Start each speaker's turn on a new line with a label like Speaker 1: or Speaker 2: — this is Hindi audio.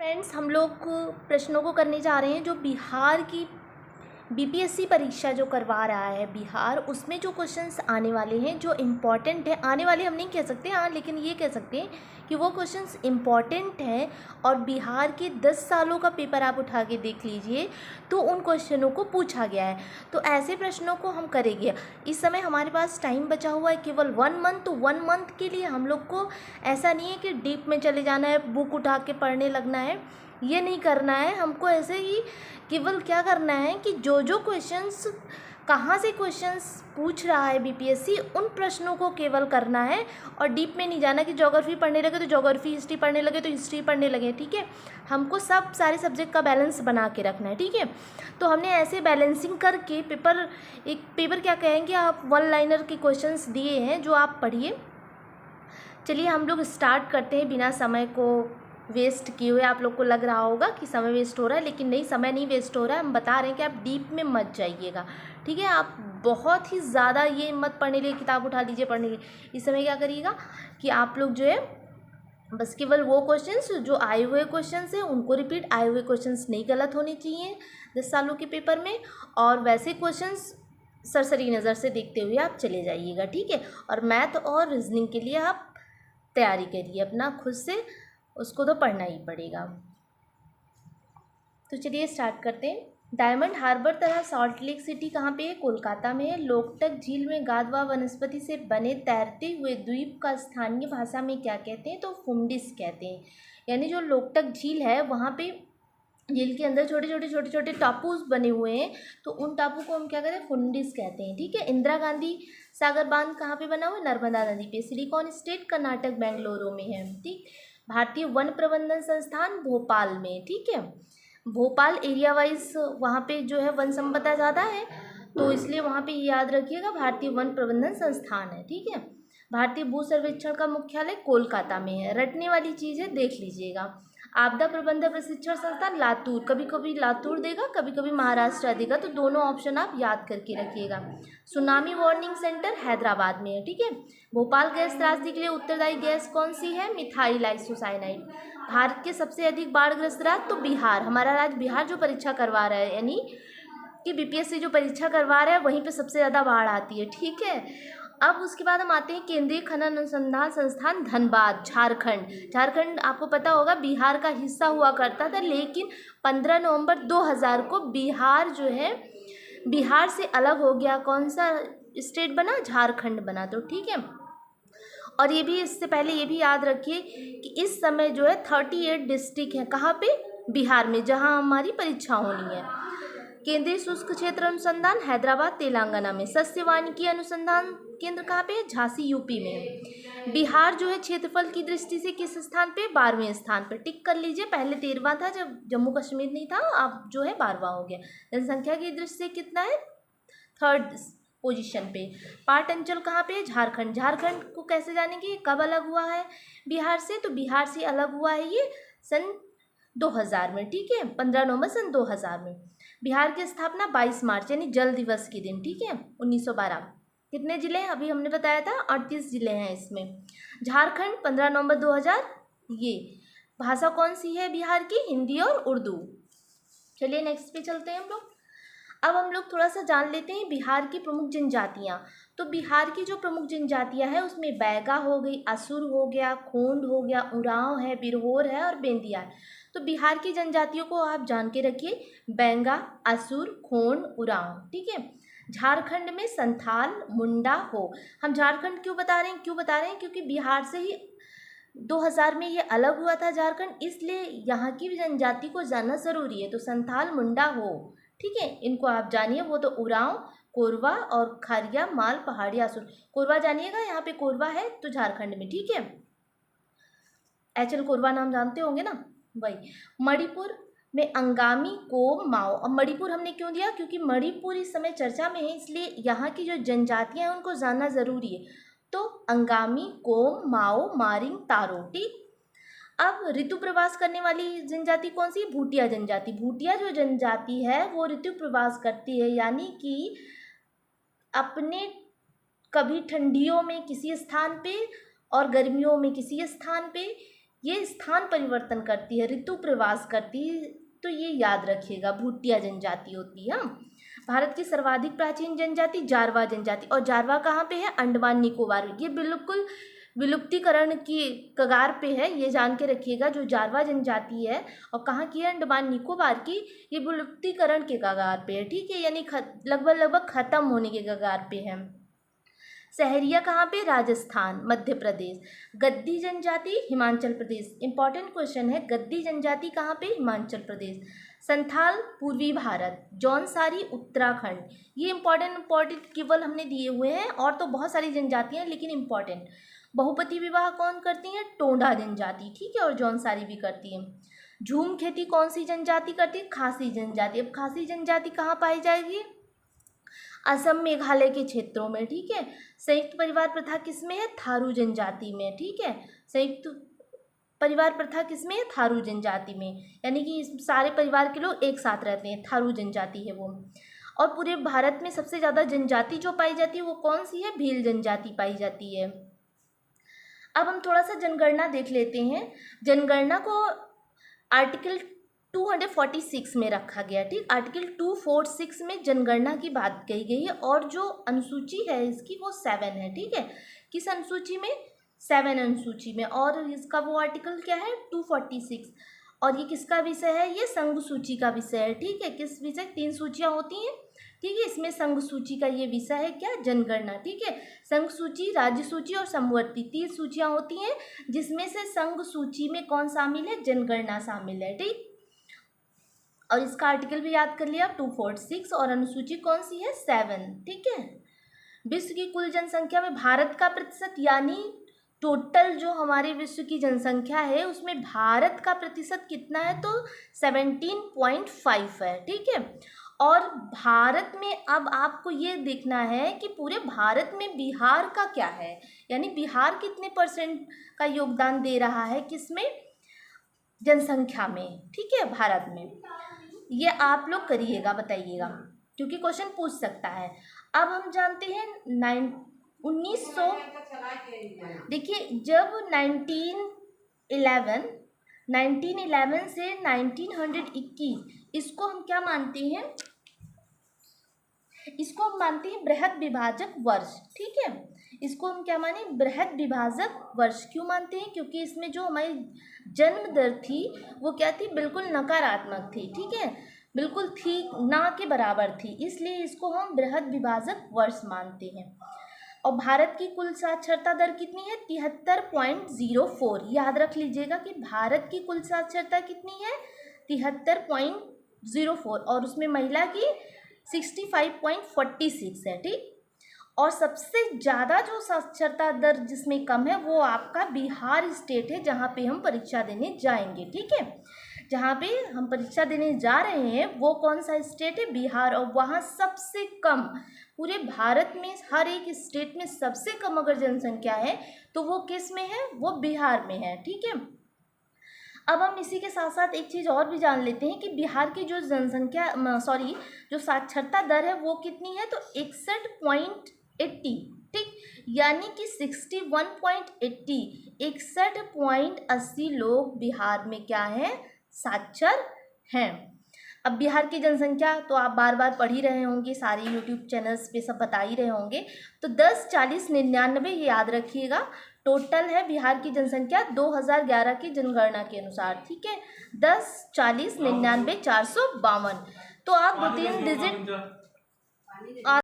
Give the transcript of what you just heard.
Speaker 1: फ्रेंड्स, हम लोग प्रश्नों को करने जा रहे हैं जो बिहार की बीपीएससी परीक्षा जो करवा रहा है बिहार, उसमें जो क्वेश्चंस आने वाले हैं जो इम्पॉर्टेंट है। आने वाले हम नहीं कह सकते हाँ, लेकिन ये कह सकते हैं कि वो क्वेश्चंस इम्पॉर्टेंट हैं। और बिहार के 10 सालों का पेपर आप उठा के देख लीजिए तो उन क्वेश्चनों को पूछा गया है। तो ऐसे प्रश्नों को हम करेंगे। इस समय हमारे पास टाइम बचा हुआ है केवल 1 मंथ। तो 1 मंथ के लिए हम लोग को ऐसा नहीं है कि डीप में चले जाना है, बुक उठा के पढ़ने लगना है, ये नहीं करना है। हमको ऐसे ही केवल क्या करना है कि जो जो क्वेश्चंस कहाँ से क्वेश्चंस पूछ रहा है बीपीएससी, उन प्रश्नों को केवल करना है और डीप में नहीं जाना कि ज्योग्राफी पढ़ने लगे तो ज्योग्राफी, हिस्ट्री पढ़ने लगे तो हिस्ट्री पढ़ने लगे। ठीक है, हमको सब सारे सब्जेक्ट का बैलेंस बना के रखना है। ठीक है, तो हमने ऐसे बैलेंसिंग करके पेपर क्या कहेंगे आप, 1 लाइनर के क्वेश्चंस दिए हैं जो आप पढ़िए। चलिए हम लोग स्टार्ट करते हैं बिना समय को वेस्ट किए हुए। आप लोग को लग रहा होगा कि समय वेस्ट हो रहा है, लेकिन नहीं, समय नहीं वेस्ट हो रहा है। हम बता रहे हैं कि आप डीप में मत जाइएगा। ठीक है, आप बहुत ही ज़्यादा ये मत पढ़ने के लिए किताब उठा लीजिए पढ़ने के लिए। इस समय क्या करिएगा कि आप लोग जो है बस केवल वो क्वेश्चंस जो आए हुए क्वेश्चंस हैं उनको रिपीट, आए हुए क्वेश्चंस नहीं गलत होने चाहिए 10 सालों के पेपर में, और वैसे क्वेश्चंस सरसरी नज़र से देखते हुए आप चले जाइएगा। ठीक है, और मैथ और रीजनिंग के लिए आप तैयारी करिए अपना खुद से, उसको तो पढ़ना ही पड़ेगा। तो चलिए स्टार्ट करते हैं। डायमंड हार्बर तथा सॉल्ट लेक सिटी कहाँ पे है? कोलकाता में है। लोकटक झील में गादवा वनस्पति से बने तैरते हुए द्वीप का स्थानीय भाषा में क्या कहते हैं? तो फुंडिस कहते हैं। यानी जो लोकटक झील है वहाँ पे झील के अंदर छोटे छोटे टापूज बने हुए हैं, तो उन टापू को हम क्या कहते हैं? फुंडिस कहते हैं। ठीक है, इंदिरा गांधी सागर बांध कहाँ पे बना हुआ है? नर्मदा नदी पे। सिलिकॉन स्टेट कर्नाटक बेंगलुरु में है। ठीक, भारतीय वन प्रबंधन संस्थान भोपाल में। ठीक है, भोपाल एरिया वाइज वहाँ पे जो है वन संपदा ज़्यादा है, तो इसलिए वहाँ पे याद रखिएगा भारतीय वन प्रबंधन संस्थान है। ठीक है, भारतीय भू सर्वेक्षण का मुख्यालय कोलकाता में है। रटने वाली चीज़ें देख लीजिएगा। आपदा प्रबंधन प्रशिक्षण संस्थान लातूर, कभी कभी लातूर देगा, कभी कभी महाराष्ट्र देगा, तो दोनों ऑप्शन आप याद करके रखिएगा। सुनामी वार्निंग सेंटर हैदराबाद में है। ठीक है, भोपाल गैस त्रासदी के लिए उत्तरदायी गैस कौन सी है? Methyl isocyanide. भारत के सबसे अधिक बाढ़ग्रस्त राज्य? तो बिहार, हमारा राज्य बिहार जो परीक्षा करवा रहा है, यानी कि बीपीएससी जो परीक्षा करवा रहा है वहीं पे सबसे ज़्यादा बाढ़ आती है। ठीक है, अब उसके बाद हम आते हैं केंद्रीय खनन अनुसंधान संस्थान धनबाद, झारखंड। झारखंड आपको पता होगा बिहार का हिस्सा हुआ करता था, लेकिन 15 नवंबर 2000 को बिहार जो है बिहार से अलग हो गया। कौन सा स्टेट बना? झारखंड बना। तो ठीक है, और ये भी इससे पहले ये भी याद रखिए कि इस समय जो है 38 डिस्ट्रिक्ट हैं। कहाँ पे? बिहार में, जहाँ हमारी परीक्षा होनी है। केंद्रीय शुष्क क्षेत्र अनुसंधान हैदराबाद तेलंगाना में। सस्य वानिकी अनुसंधान केंद्र कहाँ पे है? झांसी यूपी में। बिहार जो है क्षेत्रफल की दृष्टि से किस स्थान पे? 12वें स्थान पे। टिक कर लीजिए, पहले 13वां था जब जम्मू कश्मीर नहीं था, अब जो है 12वां हो गया। जनसंख्या की दृष्टि से कितना है? 3rd पोजीशन पे। पाट अंचल कहाँ पे है? झारखंड। झारखंड को कैसे जानेंगे, कब अलग हुआ है बिहार से? तो बिहार से अलग हुआ है ये सन 2000 में। ठीक है, 15 नवंबर सन 2000 में। बिहार की स्थापना 22 मार्च यानी जल दिवस के दिन। ठीक है, 1912। कितने जिले हैं? अभी हमने बताया था 38 जिले हैं इसमें। झारखंड 15 नवंबर 2000। ये भाषा कौन सी है बिहार की? हिंदी और उर्दू। चलिए नेक्स्ट पे चलते हैं हम लोग। अब हम लोग थोड़ा सा जान लेते हैं बिहार की प्रमुख जनजातियाँ। तो बिहार की जो प्रमुख जनजातियाँ हैं उसमें बैगा हो गई, असुर हो गया, खोंड हो गया, उरांव है, बिरहोर है और बेंदिया है। तो बिहार की जनजातियों को आप जान के रखिए, बेंगा, असुर, खोंड, उरांव। ठीक है, झारखंड में संथाल, मुंडा हो। हम झारखंड क्यों बता रहे हैं? क्योंकि बिहार से ही 2000 में ये अलग हुआ था झारखंड, इसलिए यहाँ की भी जनजाति को जानना ज़रूरी है। तो संथाल, मुंडा हो, ठीक है, इनको आप जानिए। वो तो उरांव, कोरवा और खारिया, माल, पहाड़ी, असुर। कोरवा जानिएगा, यहाँ पे कोरवा है तो झारखंड में। ठीक है, एचएल कोरवा नाम जानते होंगे ना, वही। मणिपुर में अंगामी, कोम, माओ। अब मणिपुर हमने क्यों दिया? क्योंकि मणिपुर इस समय चर्चा में है, इसलिए यहाँ की जो जनजातियाँ हैं उनको जानना ज़रूरी है। तो अंगामी, कोम, माओ, मारिंग, तारो। ठीक, अब ऋतु प्रवास करने वाली जनजाति कौन सी है? भूटिया जनजाति। भूटिया जो जनजाति है वो ऋतु प्रवास करती है, यानी कि अपने कभी ठंडियों में किसी स्थान पे और गर्मियों में किसी स्थान पे, ये स्थान परिवर्तन करती है, ऋतु प्रवास करती है, तो ये याद रखिएगा, भूटिया जनजाति होती है। भारत की सर्वाधिक प्राचीन जनजाति जारवा जनजाति, और जारवा कहाँ पे है? अंडमान निकोबार। ये बिल्कुल विलुप्तीकरण की कगार पे है, ये जान के रखिएगा। जो जारवा जनजाति है और कहाँ की है? अंडमान निकोबार की। ये विलुप्तीकरण के कगार पे है, ठीक है, यानी लगभग खत्म होने के कगार पे है। सहरिया कहाँ पे? राजस्थान, मध्य प्रदेश। गद्दी जनजाति हिमाचल प्रदेश। इंपॉर्टेंट क्वेश्चन है, गद्दी जनजाति कहाँ पे? हिमाचल प्रदेश। संथाल पूर्वी भारत। जौनसारी उत्तराखंड। ये इंपॉर्टेंट केवल हमने दिए हुए हैं, और तो बहुत सारी जनजातियां हैं लेकिन इंपॉर्टेंट। बहुपति विवाह कौन करती है? टोंडा जनजाति, ठीक है, और जौनसारी भी करती है। झूम खेती कौन सी जनजाति करती है? खासी जनजाति। अब खासी जनजाति कहाँ पाई जाएगी? असम मेघालय के क्षेत्रों में, ठीक है। संयुक्त परिवार प्रथा किसमें है? थारू जनजाति में, ठीक है। संयुक्त परिवार प्रथा किसमें है? थारू जनजाति में, यानी कि सारे परिवार के लोग एक साथ रहते हैं, थारू जनजाति है वो। और पूरे भारत में सबसे ज़्यादा जनजाति जो पाई जाती है वो कौन सी है? भील जनजाति पाई जाती है। अब हम थोड़ा सा जनगणना देख लेते हैं। जनगणना को आर्टिकल 246 में रखा गया, ठीक। आर्टिकल 246 में जनगणना की बात कही गई है, और जो अनुसूची है इसकी वो 7 है, ठीक है। किस अनुसूची में? 7 अनुसूची में। और इसका वो आर्टिकल क्या है? 246। और ये किसका विषय है? ये संघ सूची का विषय है, ठीक है। किस विषय? 3 सूचियाँ होती हैं, ठीक है। इसमें संघ सूची का ये विषय है क्या? जनगणना, ठीक है। संघ सूची, राज्य सूची और समवर्ती 3 सूचियाँ होती हैं, जिसमें से संघ सूची में कौन शामिल है? जनगणना शामिल है, ठीक। और इसका आर्टिकल भी याद कर लिया 246, और अनुसूची कौन सी है? 7, ठीक है। विश्व की कुल जनसंख्या में भारत का प्रतिशत, यानी टोटल जो हमारे विश्व की जनसंख्या है उसमें भारत का प्रतिशत कितना है? तो 17.5 है, ठीक है। और भारत में अब आपको ये देखना है कि पूरे भारत में बिहार का क्या है, यानी बिहार कितने % का योगदान दे रहा है किसमें? जनसंख्या में, ठीक है, भारत में। ये आप लोग करिएगा, बताइएगा, क्योंकि क्वेश्चन पूछ सकता है। अब हम जानते हैं 1900, देखिए जब 1911 से 1921, इसको हम क्या मानते हैं? इसको हम मानते हैं बृहद विभाजक वर्ष, ठीक है। इसको हम क्या माने? बृहद विभाजक वर्ष। क्यों मानते हैं? क्योंकि इसमें जो हमारी जन्म दर थी वो क्या थी? बिल्कुल नकारात्मक थी, ठीक है, बिल्कुल थी ना के बराबर थी, इसलिए इसको हम बृहद विभाजक वर्ष मानते हैं। और भारत की कुल साक्षरता दर कितनी है? 73.04। याद रख लीजिएगा कि भारत की कुल साक्षरता कितनी है? 73.04, और उसमें महिला की 65.46 है, ठीक। और सबसे ज़्यादा जो साक्षरता दर जिसमें कम है वो आपका बिहार स्टेट है, जहाँ पे हम परीक्षा देने जाएंगे, ठीक है। जहाँ पे हम परीक्षा देने जा रहे हैं वो कौन सा स्टेट है? बिहार। और वहाँ सबसे कम, पूरे भारत में हर एक स्टेट में सबसे कम अगर जनसंख्या है तो वो किस में है? वो बिहार में है, ठीक है। अब हम इसी के साथ साथ एक चीज़ और भी जान लेते हैं कि बिहार की जो जनसंख्या जो साक्षरता दर है वो कितनी है? तो 61.80, ठीक, यानी कि 61.80, 61.80 लोग बिहार में क्या हैं? साक्षर हैं। अब बिहार की जनसंख्या तो आप बार बार पढ़ ही रहे होंगे, सारे यूट्यूब चैनल्स पे सब बता ही रहे होंगे। तो 10, 40, 99 ये याद रखिएगा, टोटल है बिहार की जनसंख्या 2011 की जनगणना के अनुसार, ठीक है। 10, 40, 99, 452। तो आप 2-3 डिजिट